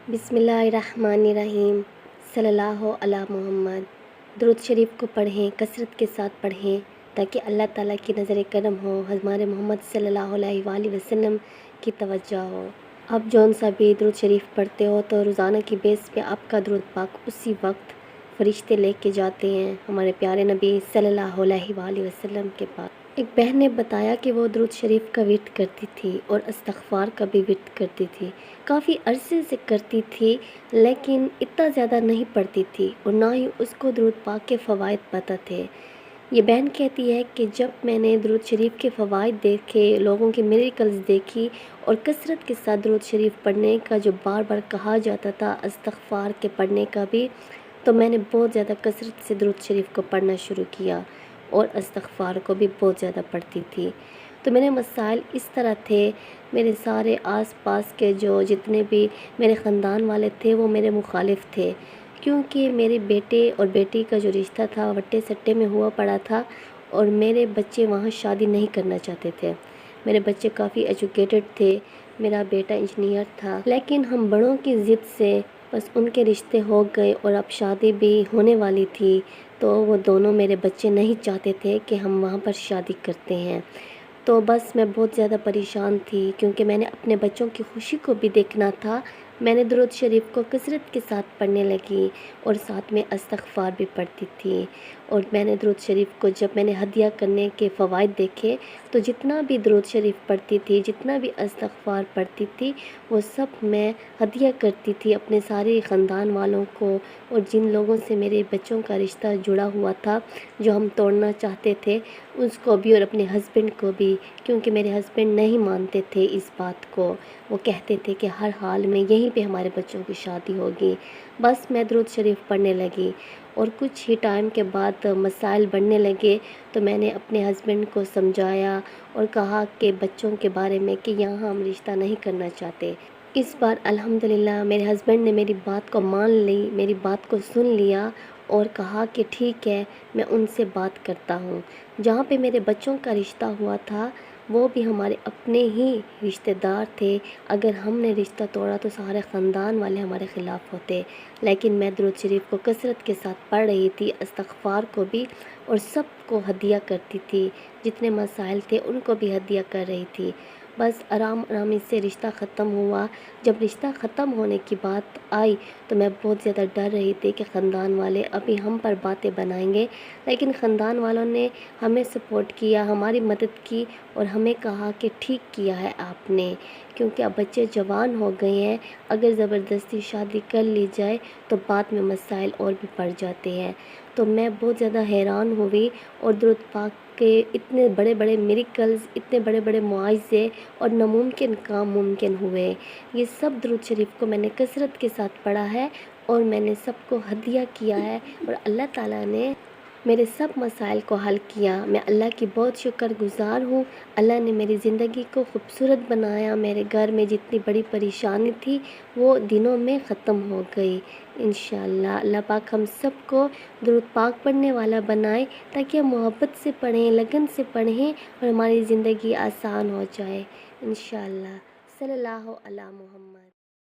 بسم اللہ الرحمن الرحیم، صلی اللہ علی محمد۔ درود شریف کو پڑھیں، کثرت کے ساتھ پڑھیں تاکہ اللہ تعالیٰ کی نظر کرم ہو، ہمارے محمد صلی اللہ علیہ وآلہ وسلم کی توجہ ہو۔ آپ جون سا بھی درود شریف پڑھتے ہو تو روزانہ کی بیس پہ آپ کا درود پاک اسی وقت فرشتے لے کے جاتے ہیں ہمارے پیارے نبی صلی اللہ علیہ وآلہ وسلم کے پاس۔ ایک بہن نے بتایا کہ وہ درود شریف کا ورد کرتی تھی اور استغفار کا بھی ورد کرتی تھی، کافی عرصے سے کرتی تھی لیکن اتنا زیادہ نہیں پڑھتی تھی اور نہ ہی اس کو درود پاک کے فوائد پتہ تھے۔ یہ بہن کہتی ہے کہ جب میں نے درود شریف کے فوائد دیکھے، لوگوں کے میریکلز دیکھی اور کثرت کے ساتھ درود شریف پڑھنے کا جو بار بار کہا جاتا تھا، استغفار کے پڑھنے کا بھی، تو میں نے بہت زیادہ کثرت سے درود شریف کو پڑھنا شروع کیا اور استغفار کو بھی بہت زیادہ پڑھتی تھی۔ تو میرے مسائل اس طرح تھے، میرے سارے آس پاس کے جو جتنے بھی میرے خاندان والے تھے وہ میرے مخالف تھے، کیونکہ میرے بیٹے اور بیٹی کا جو رشتہ تھا وٹے سٹے میں ہوا پڑا تھا اور میرے بچے وہاں شادی نہیں کرنا چاہتے تھے۔ میرے بچے کافی ایجوکیٹڈ تھے، میرا بیٹا انجینئر تھا، لیکن ہم بڑوں کی ضد سے بس ان کے رشتے ہو گئے اور اب شادی بھی ہونے والی تھی، تو وہ دونوں میرے بچے نہیں چاہتے تھے کہ ہم وہاں پر شادی کرتے ہیں۔ تو بس میں بہت زیادہ پریشان تھی کیونکہ میں نے اپنے بچوں کی خوشی کو بھی دیکھنا تھا۔ میں نے درود شریف کو کثرت کے ساتھ پڑھنے لگی اور ساتھ میں استغفار بھی پڑھتی تھی، اور میں نے درود شریف کو جب میں نے ہدیہ کرنے کے فوائد دیکھے تو جتنا بھی درود شریف پڑھتی تھی، جتنا بھی استغفار پڑھتی تھی، وہ سب میں ہدیہ کرتی تھی اپنے سارے خاندان والوں کو، اور جن لوگوں سے میرے بچوں کا رشتہ جڑا ہوا تھا جو ہم توڑنا چاہتے تھے اس کو بھی اور اپنے ہسبینڈ کو بھی، کیونکہ میرے ہسبینڈ نہیں مانتے تھے اس بات کو۔ وہ کہتے تھے کہ ہر حال میں یہیں پہ ہمارے بچوں کی شادی ہوگی۔ بس میں درود شریف پڑھنے لگی اور کچھ ہی ٹائم کے بعد مسائل بڑھنے لگے، تو میں نے اپنے ہسبینڈ کو سمجھایا اور کہا کہ بچوں کے بارے میں کہ یہاں ہم رشتہ نہیں کرنا چاہتے۔ اس بار الحمدللہ میرے ہسبینڈ نے میری بات کو مان لی، میری بات کو سن لیا اور کہا کہ ٹھیک ہے، میں ان سے بات کرتا ہوں۔ جہاں پہ میرے بچوں کا رشتہ ہوا تھا وہ بھی ہمارے اپنے ہی رشتہ دار تھے، اگر ہم نے رشتہ توڑا تو سارے خاندان والے ہمارے خلاف ہوتے، لیکن میں درود شریف کو کثرت کے ساتھ پڑھ رہی تھی، استغفار کو بھی، اور سب کو ہدیہ کرتی تھی، جتنے مسائل تھے ان کو بھی ہدیہ کر رہی تھی۔ بس آرام آرام سے رشتہ ختم ہوا۔ جب رشتہ ختم ہونے کی بات آئی تو میں بہت زیادہ ڈر رہی تھی کہ خاندان والے ابھی ہم پر باتیں بنائیں گے، لیکن خاندان والوں نے ہمیں سپورٹ کیا، ہماری مدد کی اور ہمیں کہا کہ ٹھیک کیا ہے آپ نے، کیونکہ اب بچے جوان ہو گئے ہیں، اگر زبردستی شادی کر لی جائے تو بعد میں مسائل اور بھی بڑھ جاتے ہیں۔ تو میں بہت زیادہ حیران ہوئی اور درود پاک کے اتنے بڑے بڑے میریکلز، اتنے بڑے بڑے معجزے اور ناممکن کام ممکن ہوئے۔ یہ سب درود شریف کو میں نے کثرت کے ساتھ پڑھا ہے اور میں نے سب کو ہدیہ کیا ہے اور اللہ تعالیٰ نے میرے سب مسائل کو حل کیا۔ میں اللہ کی بہت شکر گزار ہوں، اللہ نے میری زندگی کو خوبصورت بنایا، میرے گھر میں جتنی بڑی پریشانی تھی وہ دنوں میں ختم ہو گئی انشاءاللہ۔ اللہ پاک ہم سب کو درود پاک پڑھنے والا بنائے تاکہ ہم محبت سے پڑھیں، لگن سے پڑھیں اور ہماری زندگی آسان ہو جائے انشاءاللہ۔ صلی اللہ علی محمد۔